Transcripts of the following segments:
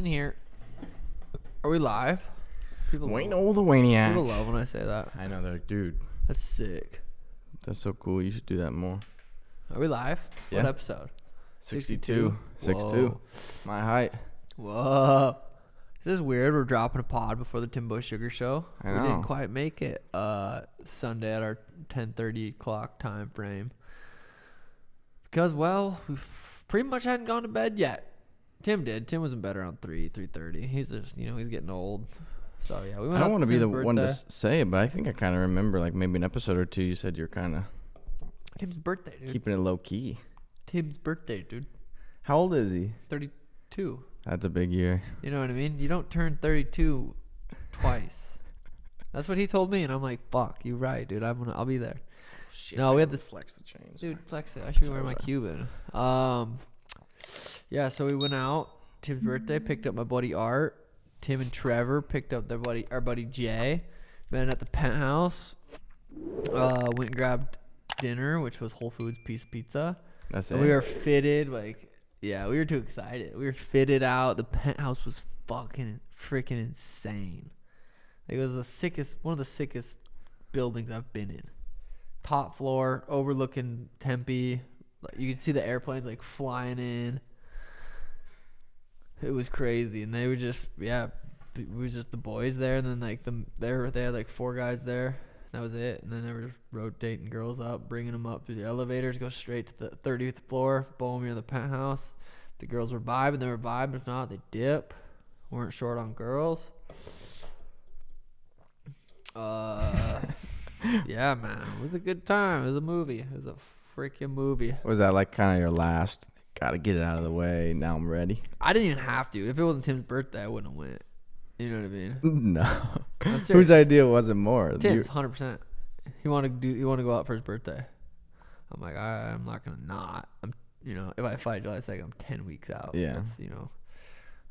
Wayne here. Are we live? Wayne the Waniac. People love when I say that. I know, they're like, dude, That's sick. that's so cool. You should do that more. Are we live? Yeah. What episode? 62. 6'2". Whoa. My height. Whoa. This is weird. We're dropping a pod before the Timbo Sugar Show. I We didn't know. quite make it Sunday at our 10:30 clock time frame. Because, well, we pretty much hadn't gone to bed yet. Tim did. Tim was in bed around 3:30. He's just, he's getting old. So, yeah, we went I don't out want to be Tim's the one to birthday. say it, but I think I kind of remember, like, maybe an episode or two, you said you're kind of Tim's birthday, dude. keeping it low key. Tim's birthday, dude. How old is he? 32. That's a big year. You know what I mean? You don't turn 32 twice. That's what he told me, and I'm like, fuck, you right, dude. I'll be there. Shit, No, we had this flex the chains. dude flex it. I should be wearing my Sorry. Cuban. Yeah. So we went out. Tim's birthday. Picked up my buddy Art. Tim and Trevor picked up our buddy Jay. Met at the penthouse. Went and grabbed dinner, which was Whole Foods piece of pizza. That's And it. we were fitted we were too excited. We were fitted out. The penthouse was fucking freaking insane. It was one of the sickest buildings I've been in. Top floor, overlooking Tempe. You could see the airplanes like flying in. It was crazy, and they were just it was just the boys there, and then like they had like 4 guys there. That was it, and then they were just rotating girls up, bringing them up through the elevators, go straight to the 30th floor. Boom, you're in the penthouse. The girls were vibing, they were vibing. If not, they dip. Weren't short on girls. Yeah, man, it was a good time. It was a movie. It was a freaking movie. Was that like kind of your last, gotta get it out of the way, now I'm ready? I didn't even have to. If it wasn't Tim's birthday, I wouldn't have went. You know what I mean? No. I'm serious. Whose idea was it more? Tim's 100%. He wanted to go out for his birthday. I'm like, I'm not gonna not. If I fight July 2nd, I'm 10 weeks out. Yeah. That's, I Is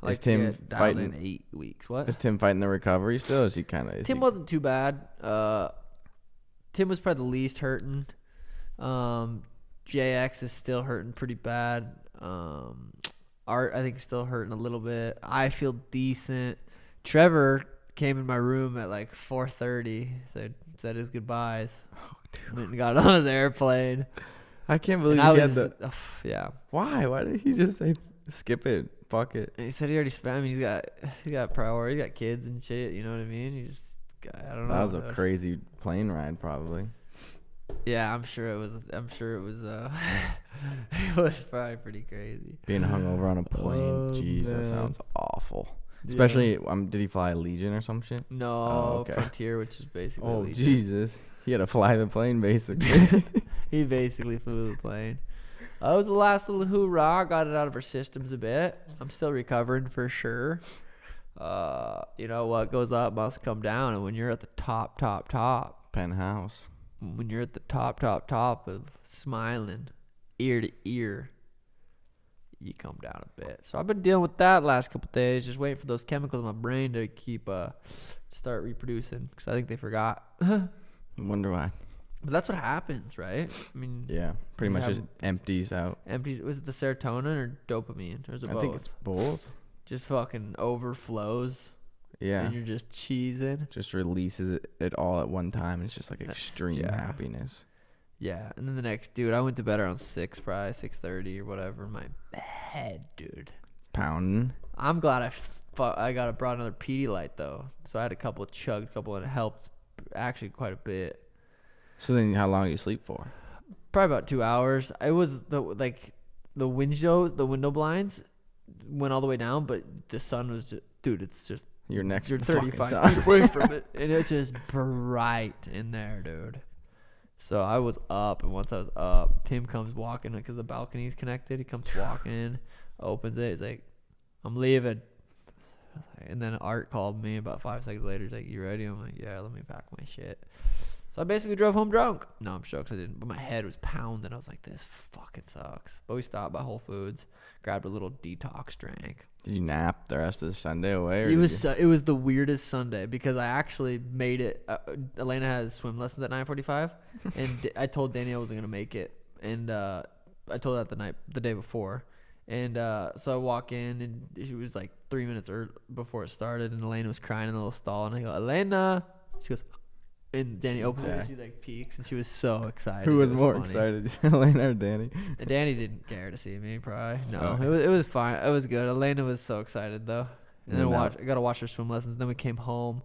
like Tim to get dialed in fighting- 8 weeks. What? Is Tim fighting the recovery still? Is he kind of? Tim wasn't too bad. Tim was probably the least hurting. JX is still hurting pretty bad. Art, I think, is still hurting a little bit. I feel decent. Trevor came in my room at like 4:30. Said his goodbyes. Went and got on his airplane. I can't believe And he had the. yeah. Why? Why did he just say skip it? Fuck it. And he said he already spent. I mean, he's got priority. He got kids and shit. You know what I mean? I don't know. That was a crazy plane ride, probably. Yeah, I'm sure it was. It was probably pretty crazy. Being hungover on a plane. Oh, Jeez, that man. sounds awful. Yeah. Especially, did he fly Legion or some shit? No, okay. Frontier, which is basically. Oh, Legion. Jesus. He had to fly the plane, basically. He basically flew the plane. That was the last little hoorah. Got it out of our systems a bit. I'm still recovering for sure. What goes up must come down, and when you're at the top, Penthouse. when you're at the top of smiling ear to ear, you come down a bit. So I've been dealing with that last couple of days, just waiting for those chemicals in my brain to start reproducing, because I think they forgot. I wonder why. But that's what happens, right? I mean, Yeah, pretty You much have- just empties out. was it the serotonin or dopamine, or is it I both? think it's both. Just fucking overflows, Yeah. and you're just cheesing. Just releases it all at one time. It's just like That's- extreme yeah. happiness. Yeah, and then the next, dude, I went to bed around 6, probably 6:30 or whatever. My head, dude. Pounding. I'm glad I brought another Pedialyte though, so I had chugged a couple, and it helped actually quite a bit. So then how long do you sleep for? Probably about 2 hours. It was the window blinds went all the way down, but the sun was just, dude, it's just Your next you're fucking 35 sun. feet away from it, and it's just bright in there, dude. So I was up, and once I was up, Tim comes walking because the balcony's connected. He comes walking in, opens it. He's like, "I'm leaving." And then Art called me about 5 seconds later. He's like, "You ready?" I'm like, "Yeah, let me pack my shit." So I basically drove home drunk. No, I'm sure, 'cause I didn't. But my head was pounding. I was like, "This fucking sucks." But we stopped by Whole Foods, grabbed a little detox drink. Did you nap the rest of the Sunday away? Or It was the weirdest Sunday because I actually made it. Elena has swim lessons at 9:45, and I told Danny I wasn't gonna make it, and I told her that the day before, And so I walk in, and she was like 3 minutes before it started, and Elena was crying in the little stall, and I go, Elena. She goes, and Danny opens it, and she like peeks, and she was so excited. Who was more funny. excited, Elena or Danny? Danny didn't care to see me, probably. No, Oh. it was fine. It was good. Elena was so excited though. And then No. I got to watch her swim lessons. Then we came home.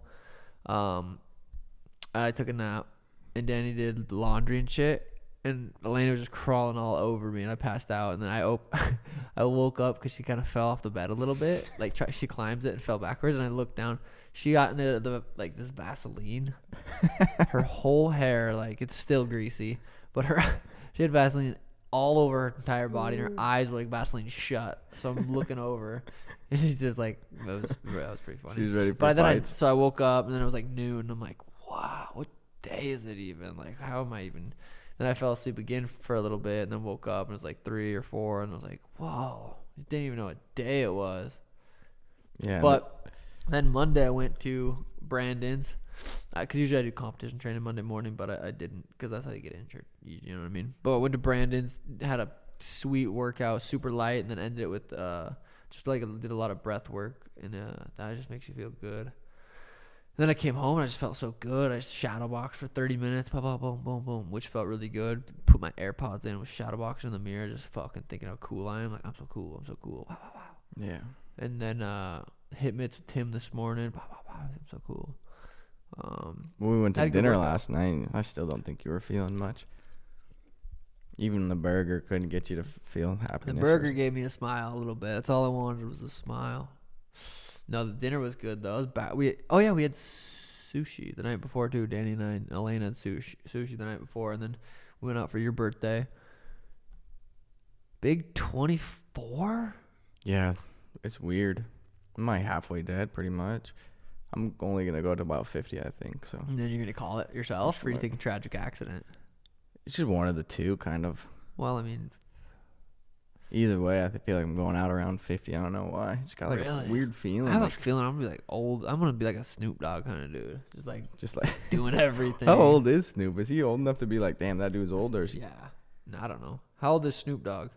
I took a nap, and Danny did the laundry and shit. And Elena was just crawling all over me, and I passed out. And then I woke up because she kind of fell off the bed a little bit. Like she climbs it and fell backwards, and I looked down. She got into this Vaseline. Her whole hair, like it's still greasy, but she had Vaseline all over her entire body, and her eyes were like Vaseline shut. So I'm looking over, and she's just like, that was pretty funny. She was ready for fights. So I woke up, and then it was like noon, and I'm like, wow, what day is it even? Like, how am I even? Then I fell asleep again for a little bit, and then woke up, and it was like 3 or 4, and I was like, whoa, I didn't even know what day it was. Yeah. But then Monday I went to Brandon's, because usually I do competition training Monday morning, but I didn't, because that's how you get injured. You know what I mean? But I went to Brandon's, had a sweet workout, super light, and then ended it with did a lot of breath work, and that just makes you feel good. And then I came home, and I just felt so good. I just shadow boxed for 30 minutes, boom, boom, boom, boom, boom, which felt really good. Put my AirPods in, was shadow boxing in the mirror, just fucking thinking how cool I am. Like, I'm so cool, I'm so cool. Wow, wow, wow. Yeah. And then hit mitts with Tim this morning. Wow, wow, wow, I'm so cool. When we went to had a good dinner workout. last night, I still don't think you were feeling much. Even the burger couldn't get you to feel The happiness. burger gave me a smile a little bit. That's all I wanted was a smile. No, the dinner was good though. It was bad. We had sushi the night before too. Danny and I and Elena had sushi the night before, and then we went out for your birthday. Big 24. Yeah, it's weird. I'm like halfway dead, pretty much. I'm only gonna go to about 50, I think. So And then you're gonna call it yourself, or you think a tragic accident? it's just one of the two, kind of. Well, I mean, Either way, I feel like I'm going out around 50. I don't know why. Just got like Really? a weird feeling. I have like, a feeling I'm gonna be like old. I'm gonna be like a Snoop Dogg kind of dude, just like doing everything. How old is Snoop? Is he old enough to be like, damn, that dude's older? Yeah, no, I don't know. How old is Snoop Dogg?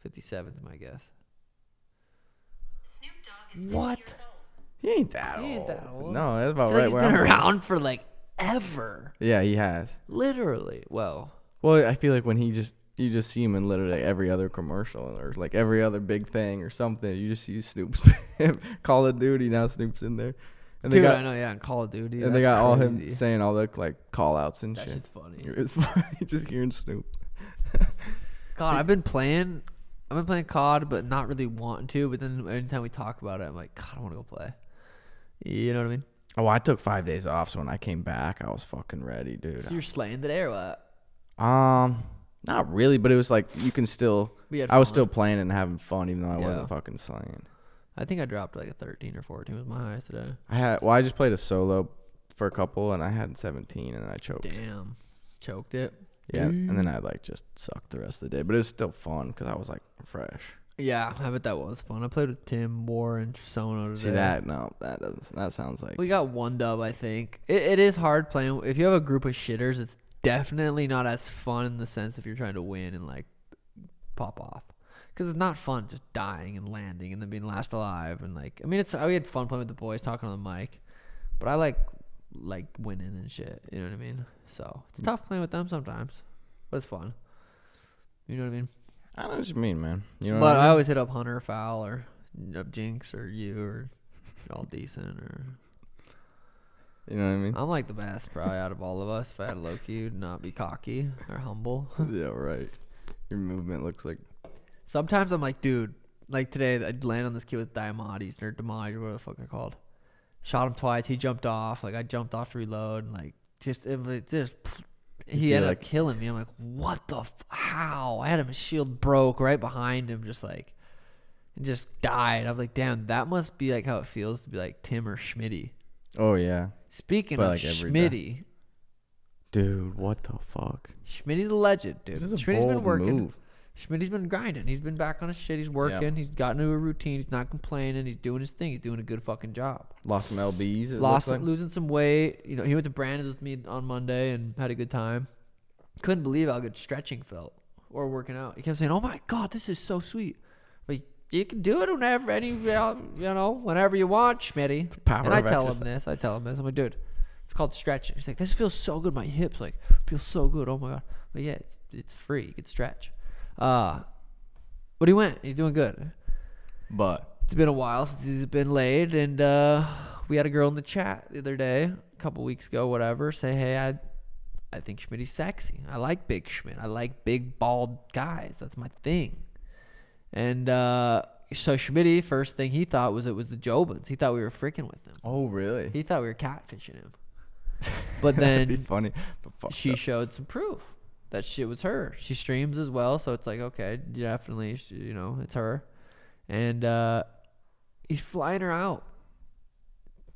57 is my guess. Snoop Dogg is 50 What? years old. He ain't that He old. ain't that old. No, that's I about feel like right he's where been I'm at. around for like ever. Yeah, he has. Literally. Well, I feel like when you just see him in literally like every other commercial or like every other big thing or something. You just see Snoop's Call of Duty. Now Snoop's in there. And dude, I know. Yeah, in Call of Duty. And they got all him crazy. saying all the like call outs and That shit. shit's funny. It's funny just hearing Snoop. God, I've been playing COD, but not really wanting to. But then anytime we talk about it, I'm like, God, I want to go play. You know what I mean? Oh, I took 5 days off, so when I came back, I was fucking ready, dude. So you're slaying today or what? Not really, but it was like you can still. We had I was fun. still playing and having fun, even though I Yeah. wasn't fucking slaying. I think I dropped like a 13 or 14 was my highest today. I just played a solo for a couple, and I had 17, and then I choked. Damn. Choked it. Yeah, and then I like just sucked the rest of the day, but it was still fun because I was like fresh. Yeah, I bet that was fun. I played with Tim, War, and Sono today. See that? No, that doesn't. That sounds like. We got one dub, I think. It is hard playing. If you have a group of shitters, it's definitely not as fun in the sense if you're trying to win and like pop off. Because it's not fun just dying and landing and then being last alive. And like, I mean, we had fun playing with the boys, talking on the mic. But I like winning and shit. You know what I mean? So it's tough playing with them sometimes. But it's fun. You know what I mean? I know what you mean, man. You know. But What I I always hit up Hunter or Foul or Jinx or you or all decent or You know what I mean? I'm like the best probably out of all of us. If I had a low key, not be cocky or humble. Yeah, right. Your movement looks like. Sometimes I'm like, dude, like today I'd land on this kid with Diamades or Damage or whatever the fuck they're called. Shot him twice. He jumped off. Like I jumped off to reload and like he feel ended like- up killing me. I'm like, what the how? I had him shield broke right behind him, just like and just died. I'm like, damn, that must be like how it feels to be like Tim or Schmitty. Oh yeah, Speaking But, of like, every Schmitty, dude. What the fuck? Schmitty's a legend, dude. This is a Schmitty's been bold working. move. Schmitty's been grinding. He's been back on his shit. He's working. Yeah. He's gotten into a routine. He's not complaining. He's doing his thing. He's doing a good fucking job. Lost some lbs. Losing some weight. You know, he went to Brandon's with me on Monday and had a good time. Couldn't believe how good stretching felt or working out. He kept saying, "Oh my god, this is so sweet." you can do it whenever whenever you want, Schmitty. power And I of tell exercise. him this. I'm like, dude, it's called stretching. He's like, this feels so good. My hips like feel so good. Oh my god. But yeah, it's free. You can stretch. But he went. He's doing good. But It's been a while since he's been laid, and we had a girl in the chat the other day, a couple weeks ago, whatever, say, hey, I think Schmitty's sexy. I like big Schmitt. I like big, bald guys. That's my thing. And so Schmitty, first thing he thought was it was the Jobins. He thought we were freaking with him. oh really? He thought we were catfishing him. But That'd be then funny. But fuck she that. showed some proof that shit was her. She streams as well, so it's like, okay, definitely, it's her. And he's flying her out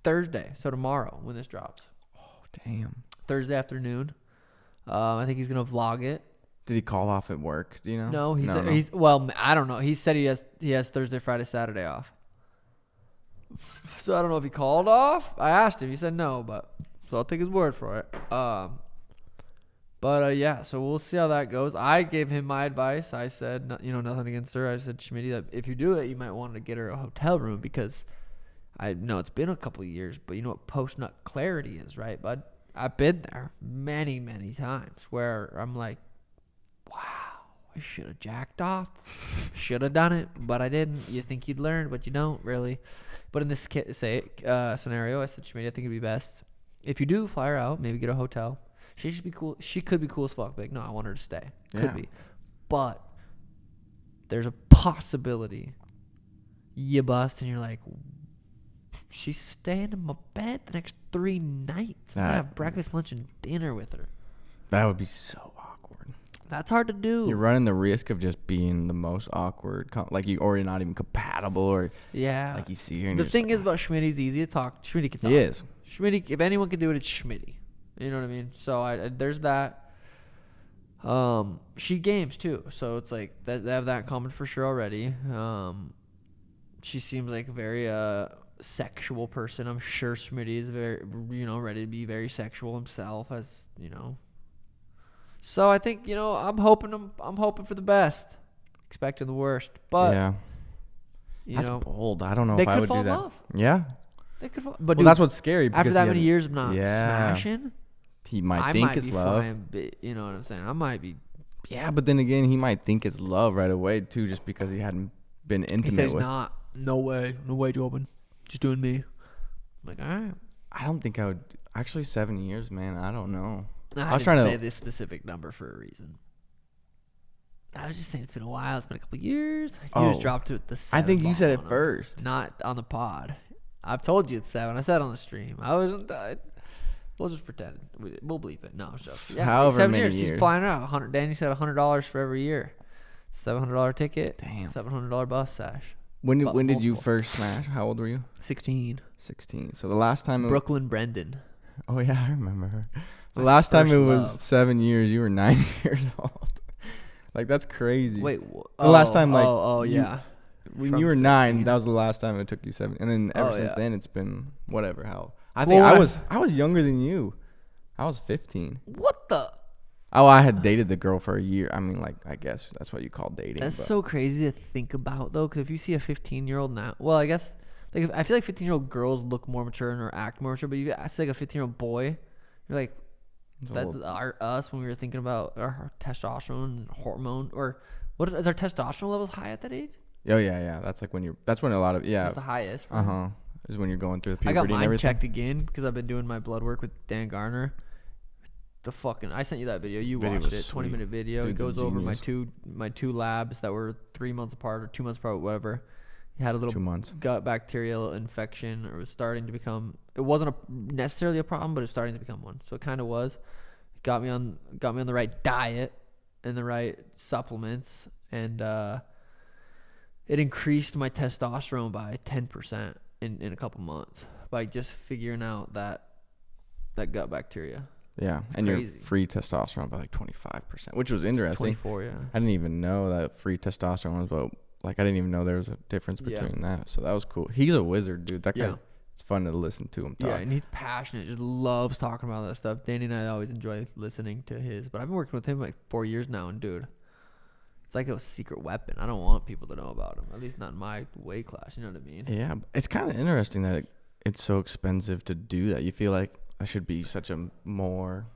Thursday, so tomorrow when this drops. Oh damn. Thursday afternoon. I think he's gonna vlog it. Did he call off at work? Do you know? No, he's well, I don't know. He said he has Thursday, Friday, Saturday off. So I don't know if he called off. I asked him. He said no, but so I'll take his word for it. But yeah, so we'll see how that goes. I gave him my advice. I said, nothing against her. I said, Schmitty, that if you do it, you might want to get her a hotel room because I know it's been a couple of years, but you know what post-nut clarity is, right, bud? I've been there many, many times where I'm like, wow, I should have jacked off. Should have done it, but I didn't. You think you'd learn, but you don't really. But in this scenario, I said, Schmitty, I think it'd be best if you do fly her out, maybe get a hotel. She should be cool. She could be cool as fuck. Like, no, I want her to stay. Could Yeah. be. But there's a possibility you bust and you're like, she's staying in my bed the next 3 nights. I have breakfast, lunch, and dinner with her. That would be so awkward. That's hard to do. You're running the risk of just being the most awkward, or you're not even compatible, or Yeah. like you see her. And The you're thing just is about Schmitty, he's easy to talk. Schmitty can talk. he is. Schmitty, if anyone can do it, it's Schmitty. You know what I mean? So there's that. She games too, so it's like they have that in common for sure already. She seems like a very sexual person. I'm sure Schmitty is very ready to be very sexual himself, as you know. So I think I'm hoping for the best, expecting the worst, but yeah, you that's know bold. I don't know they if I could would fall do in that. love. Yeah. They could fall, but Well, dude, that's what's scary. Because after that he many had- years of not Yeah. smashing. he might I think might it's be love. fine, but you know what I'm saying? I might be. Yeah, but then again, he might think it's love right away too, just because he hadn't been He intimate says with. not. No way, Jobin. Just doing me. I'm like, all right. I don't think I would. Actually, 7 years, man. I don't know. I was didn't trying to- say this specific number for a reason. I was just saying it's been a while. It's been a couple years. You just Oh. dropped it with the I 7 think you said bomb it on him. first. Not on the pod. I've told you it's 7. I said it on the stream. I wasn't. We'll just pretend. We'll bleep it. No, it's just. Yeah, However 7 many years. He's years. flying out. Danny said $100 for every year. $700 ticket. Damn. $700 bus sash. When But did you multiple. first smash? How old were you? 16. 16. So the last time. Brooklyn Brendan. Oh yeah, I remember her. The My last time first it was love. 7 years. You were 9 years old. Like that's crazy. Wait. The last time, like, Oh, you- yeah. when from you were 9, 16. that was the last time it took you 7. And then ever Oh, since yeah. then, it's been whatever. How I think Well, I was younger than you. I was 15. What the? Oh, I had dated the girl for a year. I mean, like, I guess that's what you call dating. That's but- so crazy to think about, though, because if you see a 15-year-old now, well, I guess, like, I feel like 15-year-old girls look more mature and or act more mature, but you ask, like, a 15-year-old boy, you're like, it's a that's little- us when we were thinking about our testosterone and hormone, or what is our testosterone levels high at that age? Oh yeah. That's like that's when a lot of It's the highest. right? is when you're going through the I puberty got and mine everything. checked again because I've been doing my blood work with Dan Garner. I sent you that video. You Video watched was it. sweet. 20-minute video. Dude's It a goes over my genius. two labs that were 3 months apart or 2 months apart, whatever. He had a little 2 months. gut bacterial infection, or was starting to become. It wasn't necessarily a problem, but it was starting to become one. So it kind of was. Got me on the right diet and the right supplements, and it increased my testosterone by 10% in a couple months by just figuring out that gut bacteria. Yeah, and you're crazy. free testosterone by like 25%, which was interesting. 24, yeah. I didn't even know that free testosterone was about, like, I didn't even know there was a difference Yeah. between that. So that was cool. He's a wizard, dude. That guy, Yeah. it's fun to listen to him talk. Yeah, and he's passionate. Just loves talking about that stuff. Danny and I always enjoy listening to his. But I've been working with him like 4 years now, and dude, It's like a secret weapon. I don't want people to know about him. At least not in my weight class. You know what I mean? Yeah, it's kind of interesting that it's so expensive to do that. You feel like I should be such a more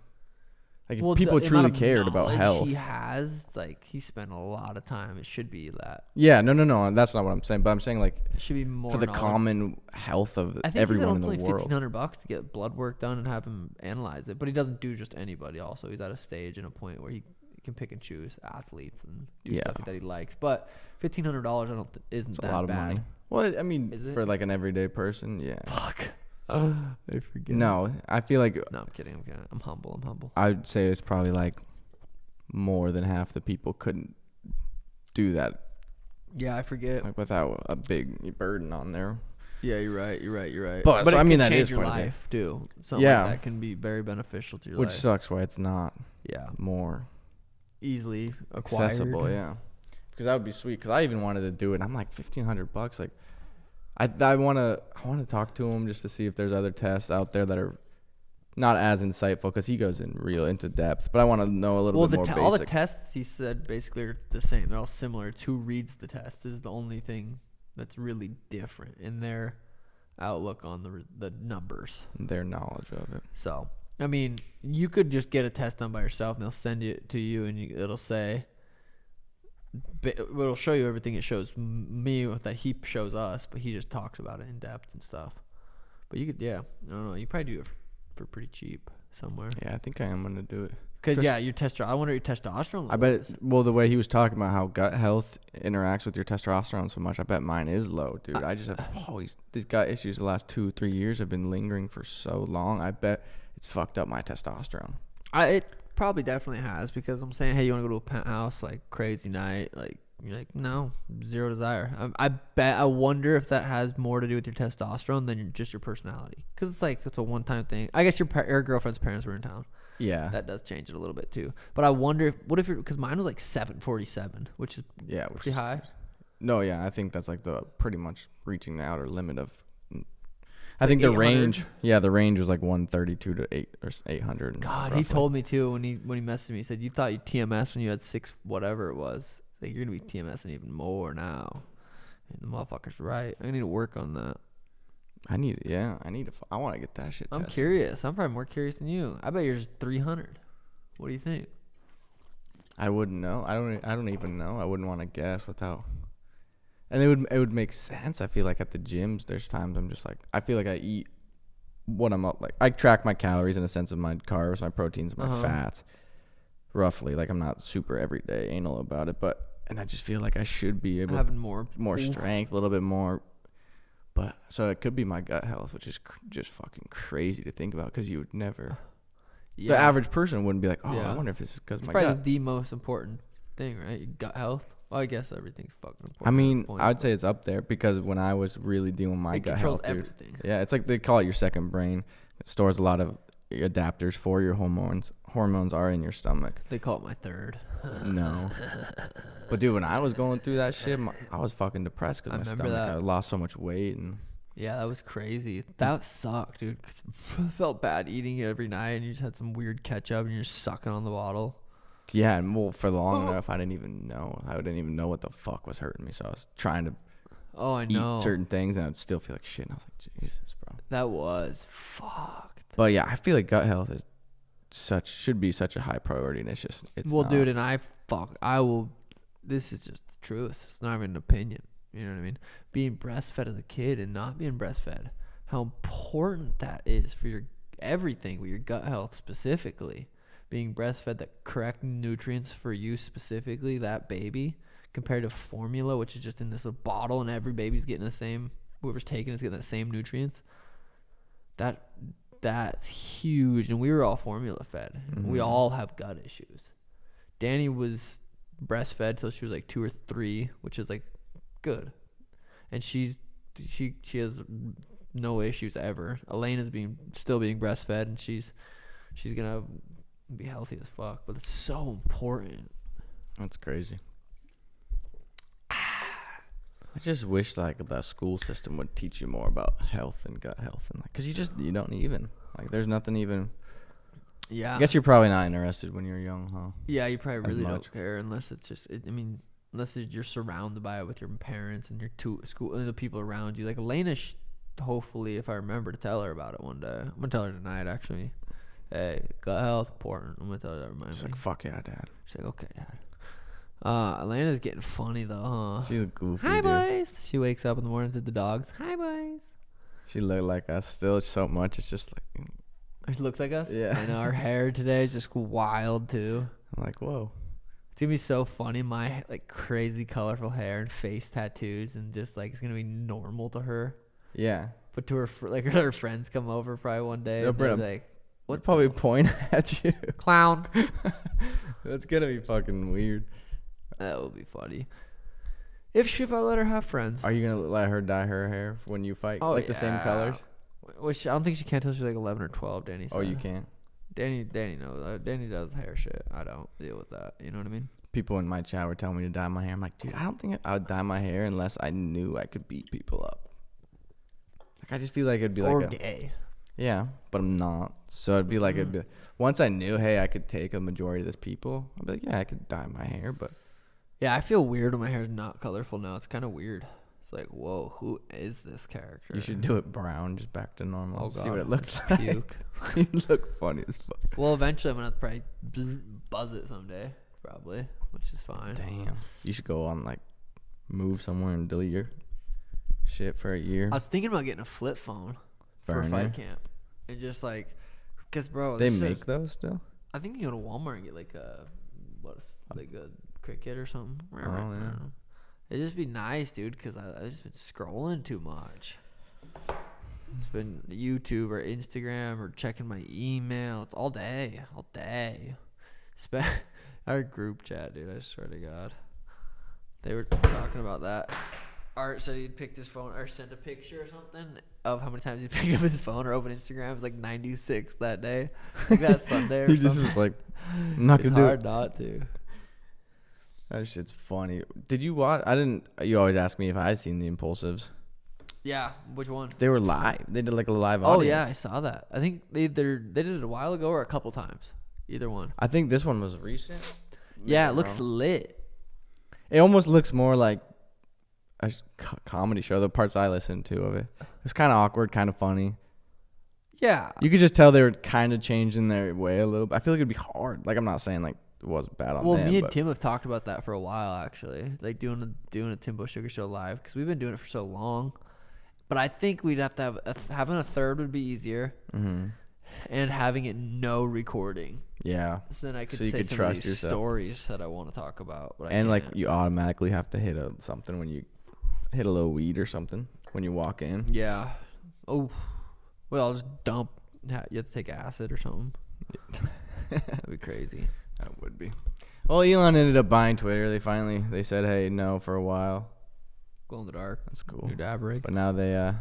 like if people the truly amount of cared about knowledge health. he has, like, he spent a lot of time. It should be that. Yeah, no, that's not what I'm saying. But I'm saying like It should be more for the knowledge. common health of I think everyone in he's the only world. $1,500 to get blood work done and have him analyze it. But he doesn't do just anybody. Also, he's at a stage and a point where he can pick and choose athletes and do stuff that he likes. But $1,500, I don't isn't It's that a lot of bad. money. Well, I mean, Is it? for like an everyday person, yeah. Fuck. I forget. No, I feel like No, I'm kidding. I'm kidding. I'm humble. I'd say it's probably like more than half the people couldn't do that Yeah, I forget. like without a big burden on there. Yeah, you're right. But, so, it I mean, can that change is your quite a bit. life too. Something Yeah. like that can be very beneficial to your Which life. sucks why it's not Yeah, more easily acquired. accessible, yeah. Because that would be sweet. Because I even wanted to do it. I'm like $1,500. Like, I want to talk to him just to see if there's other tests out there that are not as insightful. Because he goes in real into depth. But I want to know a little bit more basic. All the tests he said basically are the same. They're all similar. It's who reads the test is the only thing that's really different in their outlook on the numbers. Their knowledge of it. So, I mean, you could just get a test done by yourself, and they'll send it to you, and it'll say, it'll show you everything it shows me that he shows us, but he just talks about it in depth and stuff. But you could, I don't know, you probably do it for pretty cheap somewhere. Yeah, I think I am going to do it. Because, your I wonder what your testosterone I bet, well, the way he was talking about how gut health interacts with your testosterone so much, I bet mine is low, dude. I just have, these gut issues the last 2-3 years have been lingering for so long. I bet it's fucked up my testosterone. It probably definitely has, because I'm saying, hey, you want to go to a penthouse, like, crazy night, like, you're like, no, zero desire. I wonder if that has more to do with your testosterone than just your personality. Because it's like, it's a one-time thing. I guess your girlfriend's parents were in town. Yeah. That does change it a little bit too. But I wonder, because mine was like 747, which is pretty high. No, yeah, I think that's like the pretty much reaching the outer limit of. I think 800? the range, the range was like 132 to 800. God, roughly. he told me too when he messaged me. He said, you thought you TMS when you had 6 whatever it was. He's like, you're gonna be TMSing even more now. And the motherfucker's right. I need to work on that. I want to get that shit I'm tested. curious. I'm probably more curious than you. I bet yours is 300. What do you think? I wouldn't know. I don't even know. I wouldn't want to guess without. And it would make sense. I feel like at the gyms, there's times I'm just like, I feel like I eat what I'm up like. I track my calories in a sense of my carbs, my proteins, my fats, roughly. Like I'm not super everyday anal about it, and I just feel like I should be able Having more strength, a little bit more. But so it could be my gut health, which is just fucking crazy to think about, because you would never. Yeah. The average person wouldn't be like, I wonder if this is because of my probably gut. the most important thing, right? Your gut health. Well, I guess everything's fucking important. I mean, I'd say it's up there, because when I was really dealing with my gut controls health, dude, everything. yeah, it's like they call it your second brain. It stores a lot of adapters for your hormones. Hormones are in your stomach. They call it my third. No. But dude, when I was going through that shit, I was fucking depressed because I my remember stomach, that. I lost so much weight. And Yeah, that was crazy. That sucked, dude. 'Cause I felt bad eating it every night, and you just had some weird ketchup, and you're sucking on the bottle. yeah, and well, for long enough, I didn't even know. I didn't even know what the fuck was hurting me. So I was trying to Oh, I know. eat certain things, and I'd still feel like shit. And I was like, Jesus, bro. That was fucked. But yeah, I feel like gut health is should be such a high priority, and it's Well, not. dude, and I will. This is just the truth. It's not even an opinion. You know what I mean? Being breastfed as a kid and not being breastfed, how important that is for your everything, with your gut health specifically. Being breastfed the correct nutrients for you specifically, that baby, compared to formula, which is just in this little bottle, and every baby's getting the same. Whoever's taking it's getting the same nutrients. That's huge, and we were all formula fed. We all have gut issues. Danny was breastfed till she was like 2 or 3, which is like good, and she has no issues ever. Elaine is still being breastfed, and she's gonna be healthy as fuck. But it's so important. That's crazy. I just wish like the school system would teach you more about health and gut health, and like, cause you don't even like, there's nothing even. Yeah. I guess you're probably not interested when you're young, huh? Yeah, you probably really much. don't care unless it's just. Unless you're surrounded by it with your parents and your school and the people around you. Like Elena, hopefully, if I remember to tell her about it one day, I'm gonna tell her tonight. Actually, hey, gut health important. I'm gonna tell her that. Remind She's me. like, fuck yeah, Dad. She's like, okay, Dad. Elena's getting funny though, huh? She's a goofy Hi dude. boys. She wakes up in the morning to the dogs. Hi boys. She look like us still so much. It's just like, She looks like us. Yeah. I know her hair today is just wild too. I'm like, whoa. It's gonna be so funny. My like crazy colorful hair and face tattoos and just like it's gonna be normal to her. Yeah. But to her like her friends come over probably one day. They'll And they're bring like, What probably point at you? clown. That's gonna be fucking weird. That would be funny. If I let her have friends. Are you gonna let her dye her hair when you fight? Oh, like the same yeah. colors? Which I don't think she can until she's like 11 or 12. Danny said. Oh, you can't. Danny knows. Danny does hair shit. I don't deal with that. You know what I mean? People in my chat were telling me to dye my hair. I'm like, dude, I don't think I would dye my hair unless I knew I could beat people up. Like, I just feel like it'd be Or like gay. yeah, but I'm not. So it'd be like once I knew, hey, I could take a majority of this people. I'd be like, yeah, I could dye my hair, but Yeah, I feel weird when my hair's not colorful now. It's kind of weird. It's like, whoa, who is this character? you should do it brown, just back to normal. Oh, God. See what it looks like. Puke. You look funny as fuck. Well, eventually I'm gonna probably buzz it someday, probably, which is fine. Damn. You should go on, like, move somewhere and delete your shit for a year. I was thinking about getting a flip phone for a Burner. fight camp, and just like, cause bro, They this make is- those still? I think you go to Walmart and get like a cricket or something. Oh, yeah. It'd just be nice, dude, because I just been scrolling too much. It's been YouTube or Instagram or checking my email. It's all day. Our group chat, dude, I swear to God. They were talking about that. Art said he'd picked his phone or sent a picture or something of how many times he picked up his phone or opened Instagram. It was like 96 that day. Like that Sunday or He something. just was like, I'm not It's going to do hard it. not to. That shit's funny. Did you watch? I didn't. You always ask me if I seen the Impulsives. Yeah, which one? They were live. They did like a live Oh audience. yeah, I saw that. I think they did it a while ago or a couple times. Either one. I think this one was recent. Yeah, it looks lit. It almost looks more like a comedy show. The parts I listened to of it, it's kind of awkward, kind of funny. Yeah. You could just tell they were kind of changing their way a little bit. I feel like it'd be hard. Like, I'm not saying like it was bad on Well, them. me and but Tim have talked about that for a while, actually. Like doing a Timbo Sugar Show live because we've been doing it for so long. But I think we'd have to have having a third would be easier, and having it no recording. yeah. So then I could So you say could some trust of these yourself. stories that I want to talk about. But And I like can't. you automatically have to hit something when you hit a little weed or something when you walk in. Yeah. Oh. Well, I'll just dump. You have to take acid or something. That'd be crazy. That would be. Well, Elon ended up buying Twitter. They said, hey, no, for a while. Glow in the dark. That's cool. New dab rig. But now they said,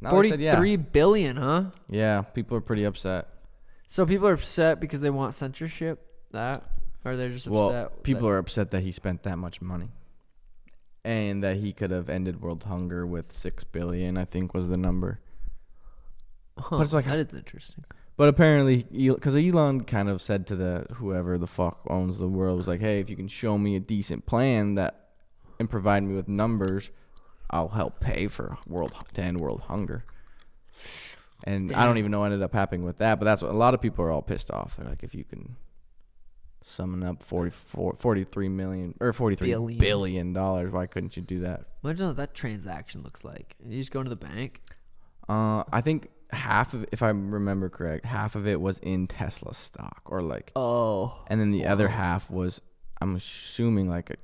43 billion, huh? yeah, people are pretty upset. So people are upset because they want censorship. Or they're just upset. Well, people are upset that he spent that much money, and that he could have ended world hunger with 6 billion. I think was the number. Huh, but it's like- that is interesting. But apparently, because Elon kind of said to whoever the fuck owns the world, was like, hey, if you can show me a decent plan and provide me with numbers, I'll help pay for to end world hunger. And I don't even know what ended up happening with that, but that's what a lot of people are all pissed off. They're like, if you can summon up $43 billion, why couldn't you do that? Imagine what that transaction looks like. You just go into the bank. I think half of, if I remember correct, half of it was in Tesla stock or like, Oh. and then the other half was, I'm assuming like a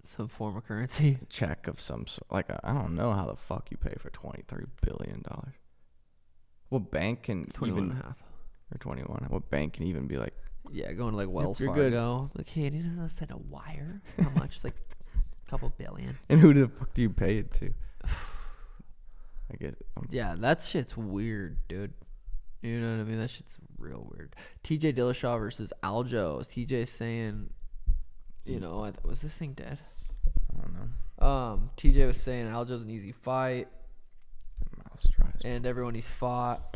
Some form of currency. check of some sort. Like I don't know how the fuck you pay for $23 billion. What bank can 21 even and a half. or 21? What bank can even be like? Yeah, going to like Wells you're good. Fargo. Like, hey, did you send a wire? How much? It's like a couple billion. And who the fuck do you pay it to? I guess. Yeah, that shit's weird, dude. You know what I mean? That shit's real weird. TJ Dillashaw versus Aljo. Is TJ saying, you know, was this thing dead? I don't know. TJ was saying Aljo's an easy fight, Mouth's dry. and everyone he's fought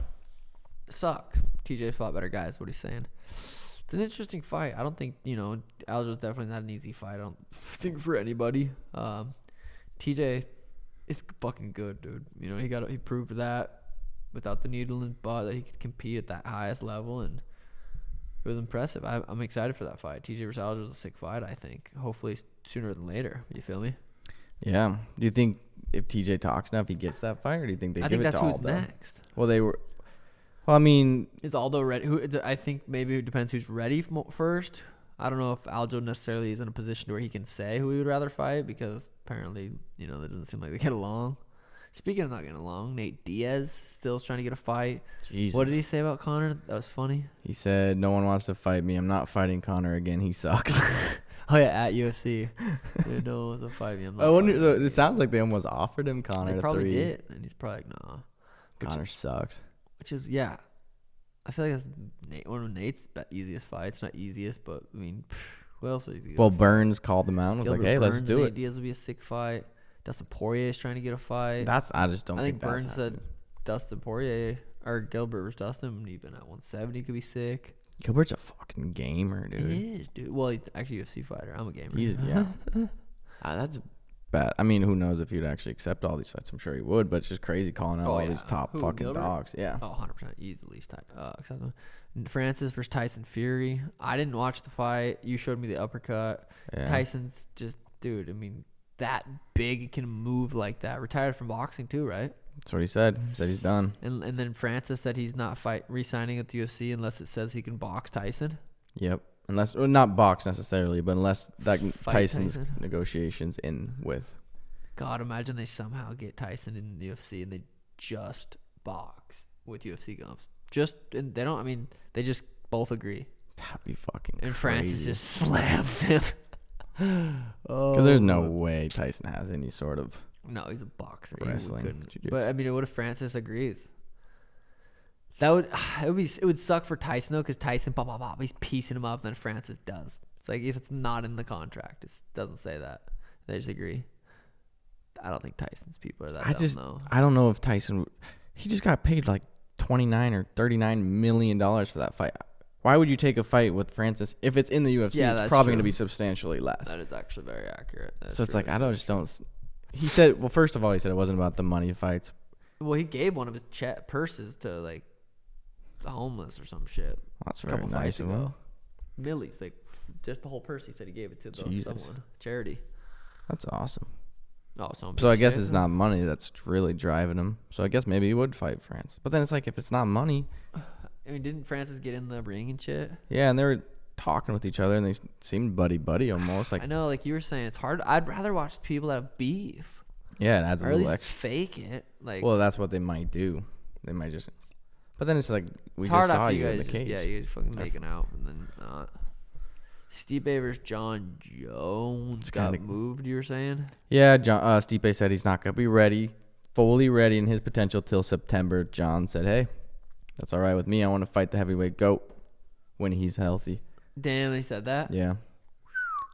sucks. TJ fought better guys. What he's saying. It's an interesting fight. I don't think Aljo's definitely not an easy fight. I don't think for anybody. TJ is fucking good, dude. He proved that without the needle and butt that he could compete at that highest level, and it was impressive. I'm excited for that fight. TJ versus Aljo is a sick fight. I think hopefully sooner than later. You feel me? Yeah. Do you think if TJ talks now, if he gets that fight, or do you think they give it to Aldo? I think that's who's next. Well, they were. Well, I mean, is Aldo ready? I think maybe it depends who's ready first. I don't know if Aljo necessarily is in a position where he can say who he would rather fight, because apparently, that doesn't seem like they get along. Speaking of not getting along, Nate Diaz still trying to get a fight. Jesus. What did he say about Conor? That was funny. He said, "No one wants to fight me. I'm not fighting Conor again. He sucks." Oh yeah, at UFC. No one wants to fight me. I wonder. It sounds like they almost offered him Conor. They probably did, and he's probably like, "Nah." Conor sucks. Which is, yeah. I feel like that's one of Nate's easiest fights. Not easiest, but I mean, who else is easy? Well, Burns called him out and was like, "Hey, let's do it." Nate Diaz would be a sick fight. Dustin Poirier is trying to get a fight. I just don't think Burns said Dustin Poirier or Gilbert versus Dustin, even at 170 could be sick. Gilbert's a fucking gamer, dude. He is, dude. Well, he's actually a UFC fighter. I'm a gamer. Yeah. That's bad. I mean, who knows if he'd actually accept all these fights? I'm sure he would, but it's just crazy calling out all these top fucking Gilbert? Dogs. Yeah. Oh, 100%. He's the least acceptable. Francis versus Tyson Fury. I didn't watch the fight. You showed me the uppercut. Yeah. Tyson's just, dude, I mean, that big can move like that. Retired from boxing too, right? That's what he said. He said he's done. And then Francis said he's not re-signing at the UFC unless it says he can box Tyson. Yep. Unless, well, not box necessarily, but unless that Tyson's negotiations in with. God, imagine they somehow get Tyson in the UFC and they just box with UFC gloves. They just both agree. That'd be fucking and crazy. Francis just slams him. Because there's no way Tyson has any sort of. No, he's a boxer. Wrestling. But I mean, what if Francis agrees? It would suck for Tyson though, because Tyson, he's piecing him up, and then Francis does. It's like if it's not in the contract, it doesn't say that. They just agree. I don't think Tyson's people are that. I don't know if Tyson. He just got paid like $29 or $39 million for that fight. Why would you take a fight with Francis if it's in the UFC? Yeah, it's probably going to be substantially less. That is actually very accurate. It's like I don't. He said, well, first of all, he said it wasn't about the money fights. Well, he gave one of his purses to like the homeless or some shit. That's very nice of him. Millies, like just the whole purse. He said he gave it to someone, charity. That's awesome. Oh, so I guess it's not money that's really driving him. So I guess maybe he would fight France. But then it's like if it's not money. I mean, didn't Francis get in the ring and shit? Yeah, and they were talking with each other, and they seemed buddy almost. Like I know, like you were saying, it's hard. I'd rather watch people that have beef. Yeah, it adds a little extra. Fake it. Like, well, that's what they might do. They might just. But then it's like we just saw you in the cage. Yeah, you just fucking making out, and then not. Stipe versus Jon Jones got moved. You were saying? Yeah, Stipe said he's not gonna be ready, fully ready in his potential till September. Jon said, "Hey, that's all right with me. I want to fight the heavyweight GOAT when he's healthy." Damn, they said that. Yeah.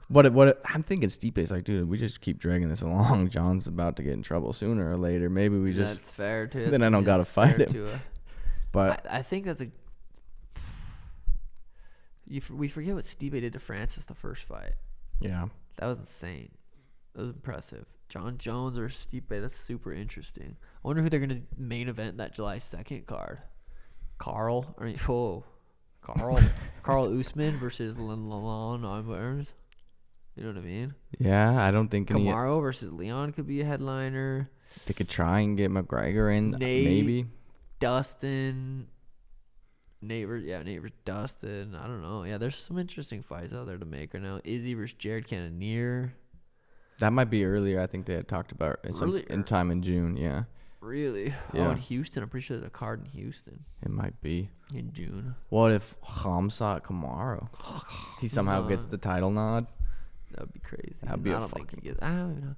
What I'm thinking, Stipe's like, dude, we just keep dragging this along. John's about to get in trouble sooner or later. Maybe we just. That's fair too. Then I don't gotta fight him. But I think that's a. We forget what Stipe did to Francis the first fight. Yeah. That was insane. That was impressive. Jon Jones or Stipe, that's super interesting. I wonder who they're going to main event that July 2nd card. Carl Usman versus Leon Arms. You know what I mean? Yeah, I don't think Kamaru versus Leon could be a headliner. They could try and get McGregor in, maybe. Dustin. Nate versus Dustin. I don't know. Yeah, there's some interesting fights out there to make right now. Izzy versus Jared Cannonier. That might be earlier. I think they had talked about in time in June. Yeah. Really? Yeah. Oh, in Houston. I'm pretty sure there's a card in Houston. It might be. In June. What if Khamzat Kamaru? He somehow gets the title nod? That would be crazy. That'd be I don't even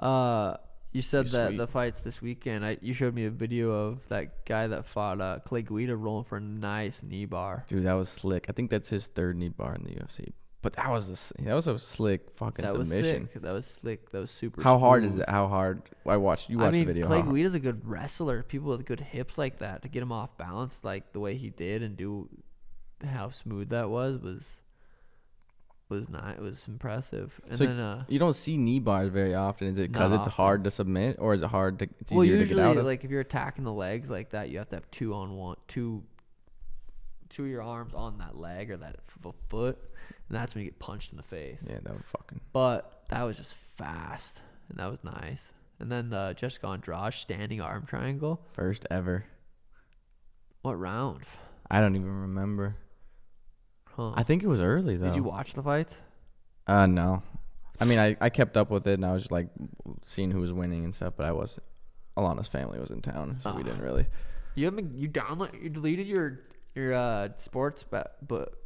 know. You said that the fights this weekend. You showed me a video of that guy that fought Clay Guida rolling for a nice knee bar. Dude, that was slick. I think that's his third knee bar in the UFC. But that was a slick fucking That was submission. sick. That was slick. That was super. How hard is smooth. that? How hard? I watched the video. Clay Guida's a good wrestler. People with good hips like that, to get him off balance like the way he did and do how smooth that was not. It was impressive. And So then you don't see knee bars very often. Is it because Not it's often. hard to submit, or is it hard to? It's well, easier to usually get out of? like if you're attacking the legs like that, you have to have two of your arms on that leg or that foot, and that's when you get punched in the face. Yeah, that would fucking. But that was just fast, and that was nice. And then the Jessica Andrade standing arm triangle. First ever. What round? I don't even remember. Huh. I think it was early though. Did you watch the fights? No. I mean, I kept up with it, and I was like seeing who was winning and stuff. But I was, Alana's family was in town, so we didn't really. You deleted your sports betting book.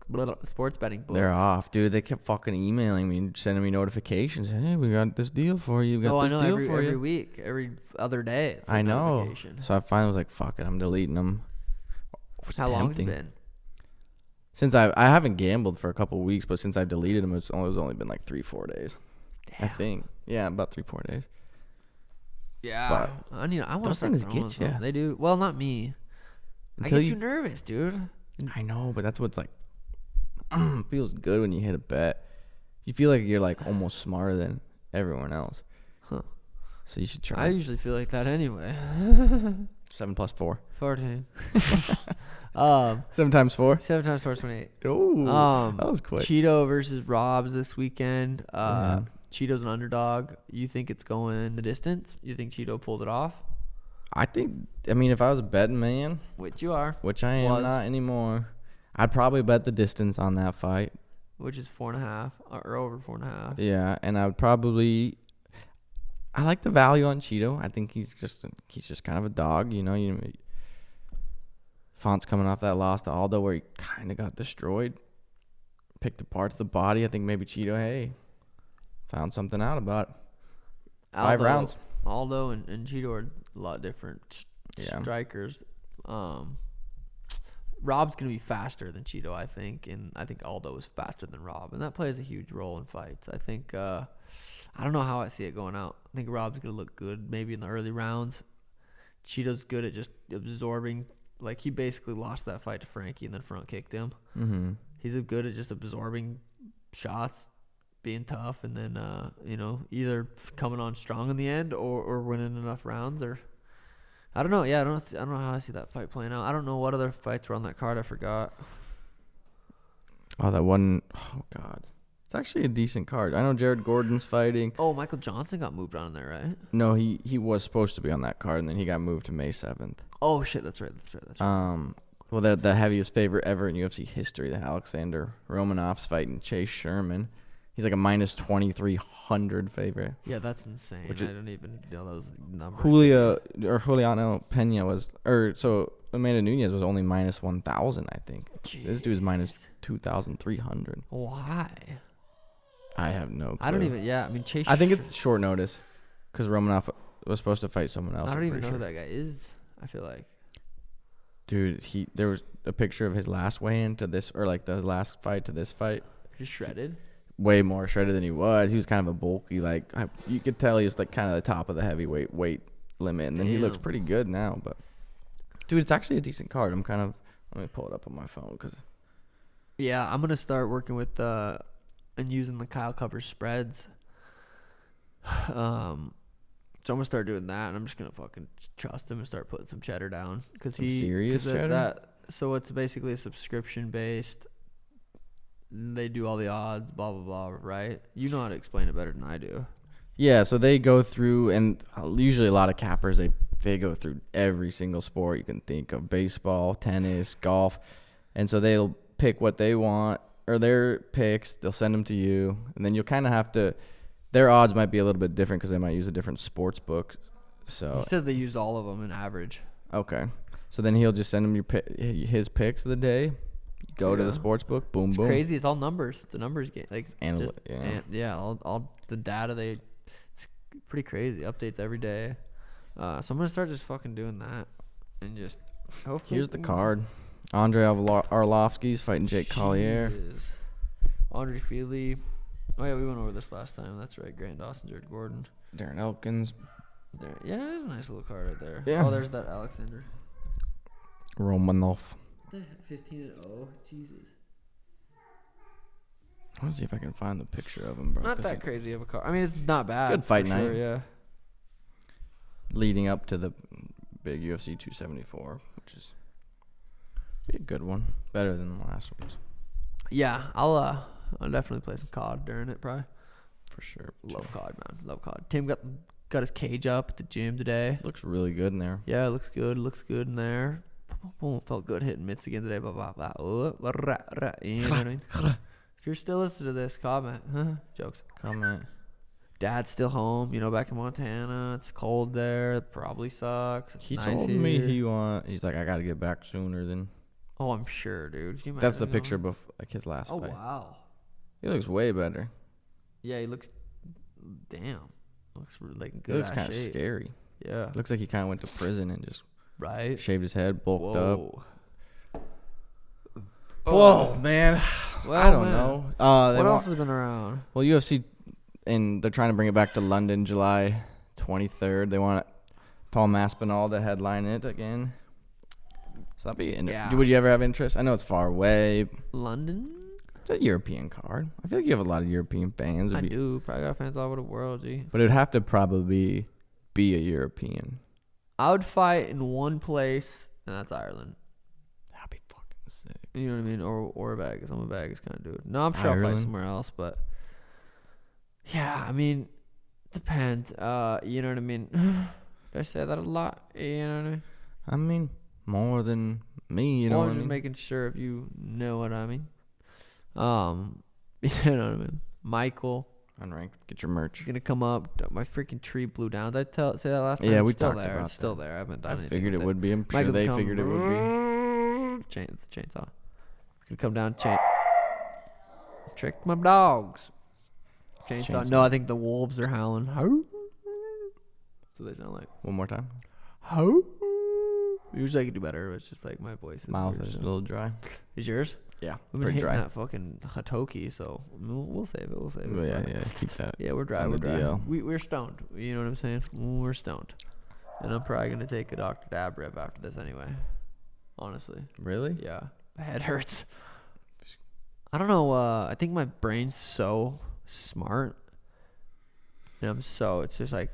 They're off, dude. They kept fucking emailing me and sending me notifications. Hey, we got this deal for you. We got I this know. deal Every for you. week, every other day. It's a I know. notification. So I finally was like, fuck it, I'm deleting them. How long's it been? Since I haven't gambled for a couple of weeks, but since I've deleted them, it's only been like 3-4 days. Damn. I think. Yeah, about 3-4 days. Yeah. I want those to things get ya. They do. Well, not me. Until I get too nervous, dude. I know, but that's what's like. Feels good when you hit a bet. You feel like you're like almost smarter than everyone else. Huh. So you should try. I usually feel like that anyway. 7 + 4. 14. 7 times 4. 7 times 4 is 28. Oh, that was quick. Cheeto versus Robs this weekend. Yeah. Cheeto's an underdog. You think it's going the distance? You think Cheeto pulled it off? I mean, if I was a betting man, Which you are. which I am not anymore, I'd probably bet the distance on that fight. Which is 4.5 or over 4.5. Yeah, and I would probably. I like the value on Chito. I think he's just kind of a dog, you know. Font's coming off that loss to Aldo where he kind of got destroyed, picked apart the body. I think maybe Chito, hey, found something out about it. 5 rounds. Aldo and Chito are a lot different strikers. Rob's going to be faster than Chito, I think, and I think Aldo is faster than Rob, and that plays a huge role in fights. I think I don't know how I see it going out. I think Rob's going to look good maybe in the early rounds. Chito's good at just absorbing. Like, he basically lost that fight to Frankie and then front kicked him. Mm-hmm. He's good at just absorbing shots, being tough, and then, either coming on strong in the end or winning enough rounds. Or I don't know. Yeah, I don't know how I see that fight playing out. I don't know what other fights were on that card. I forgot. Oh, that one. Oh, God. It's actually a decent card. I know Jared Gordon's fighting. Oh, Michael Johnson got moved on there, right? No, he was supposed to be on that card, and then he got moved to May 7th. Oh, shit. That's right. Well, they're the heaviest favorite ever in UFC history, the Alexander Romanov's fighting Chase Sherman. He's like a minus 2,300 favorite. Yeah, that's insane. I don't even know those numbers. Juliano Pena was, so Amanda Nunez was only minus 1,000, I think. Jeez. This dude's minus 2,300. Why? I have no clue. I don't even. Yeah, I mean Chase. I think it's short notice because Romanov was supposed to fight someone else. I don't even know who that guy is. I feel like. Dude, there was a picture of his last weigh-in to this, or like the last fight to this fight. Just shredded. Way more shredded than he was. He was kind of a bulky, like you could tell he was like kind of the top of the heavyweight weight limit, and then he looks pretty good now. But dude, it's actually a decent card. Let me pull it up on my phone because. Yeah, I'm gonna start working with and using the Kyle Covers spreads. So I'm gonna start doing that, and I'm just gonna fucking trust him and start putting some cheddar down because serious cheddar. So it's basically a subscription based. They do all the odds, blah blah blah, right? You know how to explain it better than I do. Yeah, so they go through, and usually a lot of cappers they go through every single sport you can think of: baseball, tennis, golf, and so they'll pick what they want or their picks. They'll send them to you, and then you'll kind of have to. Their odds might be a little bit different because they might use a different sports book. So he says they use all of them in average. Okay, so then he'll just send them his picks of the day. Go to the sports book, boom, it's boom. Crazy. It's all numbers. It's a numbers game. Like all the data. It's pretty crazy. Updates every day. So I'm gonna start just fucking doing that, and just hopefully. Here's the card. Andre Arlovsky's fighting Jake Collier. Andre Feely. Oh yeah, we went over this last time. That's right. Grant Dawson, Jared Gordon. Darren Elkins. There. Yeah, it is a nice little card right there. Yeah. Oh, there's that Alexander. Romanov. 15-0. Jesus. Let's see if I can find the picture of him, bro. Not that crazy of a card. I mean, it's not bad. Good fight for night. Sure, yeah. Leading up to the big UFC 274, which is be a good one. Better than the last ones. Yeah, I'll definitely play some COD during it, probably. For sure. Love COD, man. Love COD. Tim got his cage up at the gym today. Looks really good in there. Yeah, it looks good. Looks good in there. Boom, felt good hitting mitts again today. Blah, blah, blah. You know what I mean? If you're still listening to this, comment. Huh? Jokes. Comment. Dad's still home, back in Montana. It's cold there. It probably sucks. It's He nice told here. me he's like, I got to get back sooner than. Oh, I'm sure, dude. Can you That's the imagine picture going? before, like his last Oh, fight. wow. He looks way better. Yeah, he looks. Damn. Looks like in He good looks kind of shape. scary. Yeah. Looks like he kind of went to prison and just Right. shaved his head, bulked up. Whoa. Whoa, man. Well, I don't man. know. What else has been around? Well, UFC, and they're trying to bring it back to London, July 23rd. They want Tom Aspinall to headline it again. So that'd be. Yeah. Would you ever have interest? I know it's far away. London? It's a European card. I feel like you have a lot of European fans. I do. Probably got fans all over the world, G. But it'd have to probably be a European. I would fight in one place, and that's Ireland. That'd be fucking sick. You know what I mean? Or Vegas. I'm a Vegas kind of dude. No, I'm sure I'll Ireland? fight somewhere else, but yeah, I mean, depends. You know what I mean? Did I say that a lot? You know what I mean? I mean, more than me, you know Or what I just mean? making sure if you know what I mean. You know what I mean? Michael Unranked. Get your merch. is gonna come up. My freaking tree blew down. Did I say that last time? Yeah, It's we still talked there. about It's still that. there. I haven't done I anything. figured with it would be. I'm sure Michael's they come- figured it would be. It's the chainsaw. It's gonna come down. Trick my dogs. Chainsaw. No, I think the wolves are howling. How? That's what they sound like. One more time. How? Usually I can do better. It's just like my voice is Mouth weird, is a so. little dry. Is yours? Yeah, We've been pretty hitting dry. that fucking Hatoki, so we'll save it. We'll save it. But yeah, keep that. Yeah, we're dry. on We're the dry. DL. We're stoned. You know what I'm saying? We're stoned. And I'm probably gonna take a Dr. Dab rip after this anyway. Honestly. Really? Yeah. My head hurts. I don't know. I think my brain's so smart, and it's just like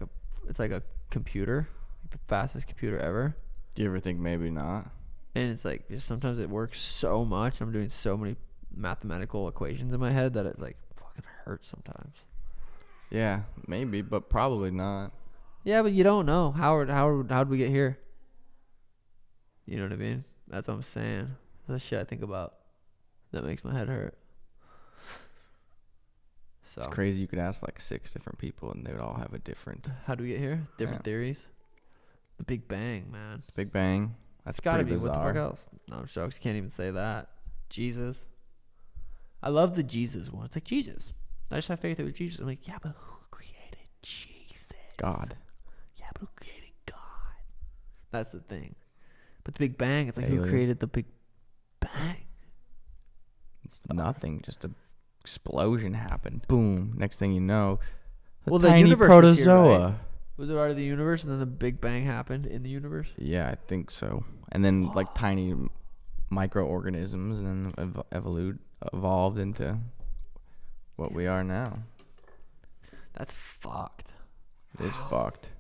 it's like a computer, like the fastest computer ever. Do you ever think maybe not? And it's like just sometimes it works so much. I'm doing so many mathematical equations in my head that it like fucking hurts sometimes. Yeah, maybe, but probably not. Yeah, but you don't know. How'd we get here? You know what I mean? That's what I'm saying. That's the shit I think about. That makes my head hurt. So It's crazy. You could ask like 6 different people, and they would all have a different. how do we get here? Different Yeah. theories. The Big Bang, man. Big Bang. That's It's gotta pretty be. bizarre. What the fuck else? No, I'm jokes. Can't even say that. Jesus. I love the Jesus one. It's like Jesus. I just have faith it was Jesus. I'm like, yeah, but who created Jesus? God. Yeah, but who created God? That's the thing. But the Big Bang, it's like Aliens. who created the Big Bang? It's nothing. Just a explosion happened. Boom. Next thing you know, a Well, the tiny universe was here, protozoa. right? Was it already the universe and then the Big Bang happened in the universe? Yeah, I think so. And then like tiny microorganisms, and then evolved into what we are now. That's fucked. It's fucked.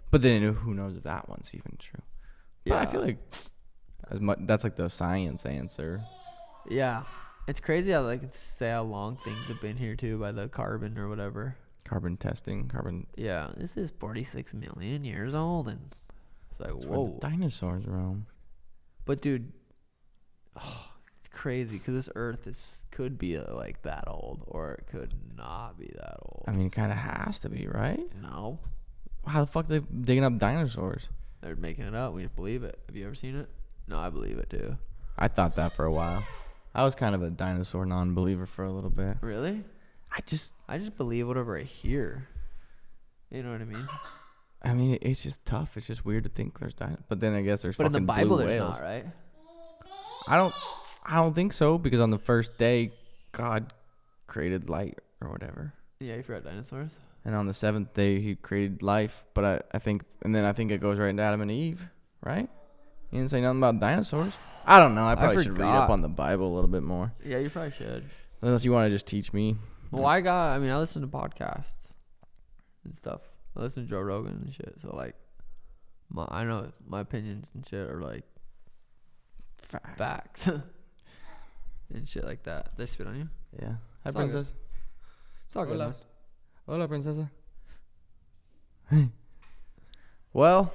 But then who knows if that one's even true? But I feel like that's like the science answer. Yeah. It's crazy how like it's say how long things have been here too by the carbon or whatever. Carbon testing, Yeah, this is 46 million years old, and it's like That's where whoa. the dinosaurs roam. But dude, it's crazy because this Earth could be like that old, or it could not be that old. I mean, it kind of has to be, right? No, How the fuck are they digging up dinosaurs? they're making it up. We just believe it. Have you ever seen it? No, I believe it too. I thought that for a while. I was kind of a dinosaur non-believer for a little bit. Really? I just believe whatever I hear. You know what I mean? it's just tough. It's just weird to think there's dinosaurs. But then I guess there's But in fucking the Bible, blue there's whales. not, right? I don't think so, because on the first day, God created light or whatever. Yeah, you forgot dinosaurs. And on the seventh day, he created life. But I think it goes right into Adam and Eve, right? You didn't say nothing about dinosaurs. I don't know. I probably should read up forgot. on the Bible a little bit more. Yeah, you probably should. Unless you want to just teach me. Well, I listen to podcasts and stuff. I listen to Joe Rogan and shit. So like, I know my opinions and shit are like facts and shit like that. They spit on you. Yeah. Hi, It's all good. princess. It's all good. Hola. Man. Hola, princesa. Well.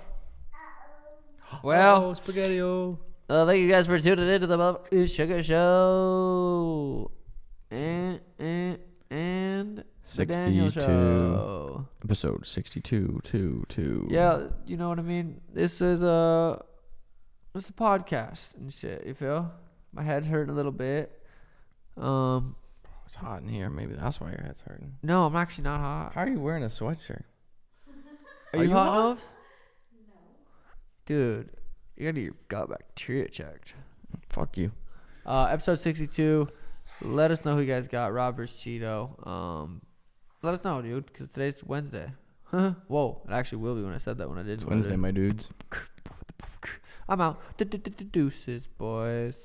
Well, spaghetti-o. thank you guys for tuning in to the Motherfucking Sugar Show and the Daniel 62. Show. Episode 62. Yeah, you know what I mean. This is a podcast and shit. You feel? My head's hurting a little bit. It's hot in here. Maybe that's why your head's hurting. No, I'm actually not hot. How are you wearing a sweatshirt? Are you hot, hot? Nose? No. Dude, you gotta get your gut bacteria checked. Fuck you. Episode 62. Let us know who you guys got. Rob versus Chito. Let us know, dude, because today's Wednesday. Whoa, it actually will be when I said that when I did. It's Wednesday, my dudes. I'm out. Deuces, boys.